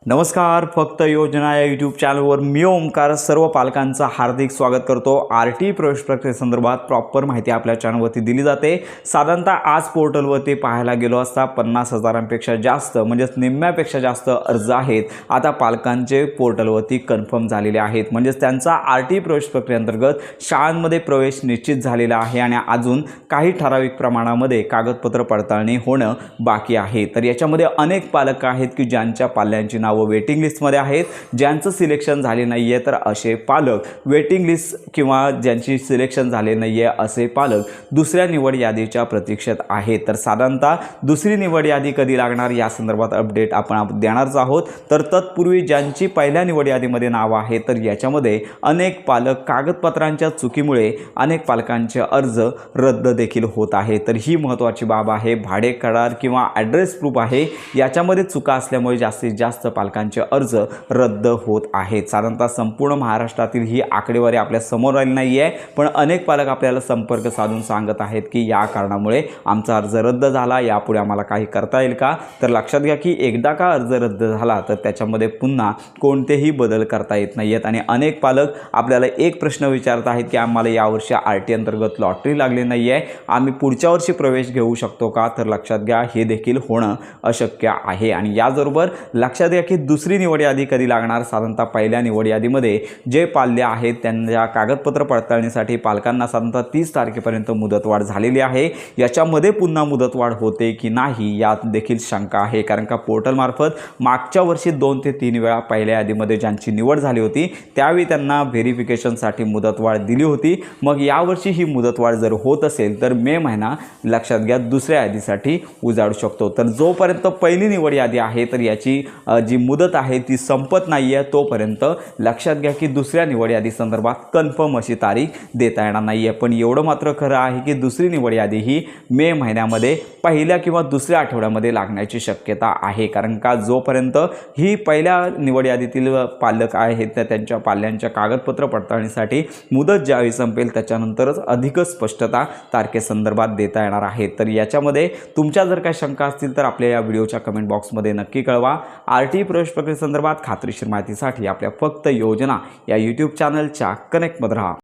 नमस्कार, फक्त योजना या यूट्यूब चॅनलवर मी ओमकार सर्व पालकांचं हार्दिक स्वागत करतो। आरटी प्रवेश प्रक्रियेसंदर्भात प्रॉपर माहिती आपल्या चॅनलवरती दिली जाते। साधारणतः आज पोर्टलवरती पाहायला गेलो असता 50,000पेक्षा जास्त म्हणजेच निम्म्यापेक्षा जास्त अर्ज आहेत आता पालकांचे पोर्टलवरती कन्फर्म झालेले आहेत। म्हणजेच त्यांचा आरटी प्रवेश प्रक्रियेअंतर्गत शाळांमध्ये प्रवेश निश्चित झालेला आहे आणि अजून काही ठराविक प्रमाणामध्ये कागदपत्र पडताळणी होणं बाकी आहे। तर याच्यामध्ये अनेक पालक आहेत की ज्यांच्या पाल्यांची नाव वेटिंग लिस्टमध्ये आहेत, ज्यांचं सिलेक्शन झाले नाहीये तर असे पालक वेटिंग लिस्ट किंवा ज्यांची सिलेक्शन झाले नाहीये असे पालक दुसऱ्या निवड यादीच्या प्रतीक्षेत आहेत। तर साधारणतः दुसरी निवड यादी कधी लागणार या संदर्भात अपडेट आपण देणारच आहोत। तर तत्पूर्वी ज्यांची पहिल्या निवड यादीमध्ये नाव आहे तर याच्यामध्ये अनेक पालक कागदपत्रांच्या चुकीमुळे अनेक पालकांचे अर्ज रद्द देखील होत आहे। तर ही महत्त्वाची बाब आहे। भाडे करार किंवा ॲड्रेस प्रूफ आहे याच्यामध्ये चुका असल्यामुळे जास्तीत जास्त पालकांचे अर्ज रद्द होत आहेत। साधारणतः संपूर्ण महाराष्ट्रातील ही आकडेवारी आपल्या समोर आली नाही आहे, पण अनेक पालक आपल्याला संपर्क साधून सांगत आहेत की या कारणामुळे आमचा अर्ज रद्द झाला, यापुढे आम्हाला काही करता येईल का? तर लक्षात घ्या की एकदा का अर्ज रद्द झाला तर त्याच्यामध्ये पुन्हा कोणतेही बदल करता येत नाही आहेत। आणि अनेक पालक आपल्याला एक प्रश्न विचारत आहेत की आम्हाला यावर्षी आरटी अंतर्गत लॉटरी लागली नाही आहे, आम्ही पुढच्या वर्षी प्रवेश घेऊ शकतो का? तर लक्षात घ्या हे देखील होणं अशक्य आहे। आणि याचबरोबर लक्षात घ्या की दुसरी निवड यादी कधी लागणार। साधारणतः पहिल्या निवड यादीमध्ये जे पाल्य आहेत त्यांच्या कागदपत्र पडताळणीसाठी पालकांना साधारणतः 30 तारखेपर्यंत मुदतवाढ झालेली आहे। याच्यामध्ये पुन्हा मुदतवाढ होते की नाही यात देखील शंका आहे, कारण का पोर्टलमार्फत मागच्या वर्षी 2 ते 3 वेळा पहिल्या यादीमध्ये ज्यांची निवड झाली होती त्यावेळी त्यांना व्हेरिफिकेशनसाठी मुदतवाढ दिली होती। मग यावर्षी ही मुदतवाढ जर होत असेल तर मे महिना लक्षात घ्या दुसऱ्या यादीसाठी उजाडू शकतो। तर जोपर्यंत पहिली निवड यादी आहे तर याची जी मुदत आहे ती संपत नाही आहे तोपर्यंत लक्षात घ्या की दुसऱ्या निवड यादी संदर्भात कन्फर्म अशी तारीख देता येणार नाही आहे। पण एवढं मात्र खरं आहे की दुसरी निवड यादी ही मे महिन्यामध्ये पहिल्या किंवा दुसऱ्या आठवड्यामध्ये लागण्याची शक्यता आहे, कारण का जोपर्यंत ही पहिल्या निवड यादीतील पालक आहेत तर त्यांच्या पाल्यांच्या कागदपत्र पडताळणीसाठी मुदत ज्यावेळी संपेल त्याच्यानंतरच अधिकच स्पष्टता तारखेसंदर्भात देता येणार आहे। तर याच्यामध्ये तुमच्या जर काही शंका असतील तर आपल्या या व्हिडिओच्या कमेंट बॉक्समध्ये नक्की कळवा। आरटी प्रवेश प्रक्रियेसंदर्भात खात्रीशीर माहितीसाठी आपल्या फक्त योजना या यूट्यूब चॅनलच्या कनेक्टमध्ये राहा।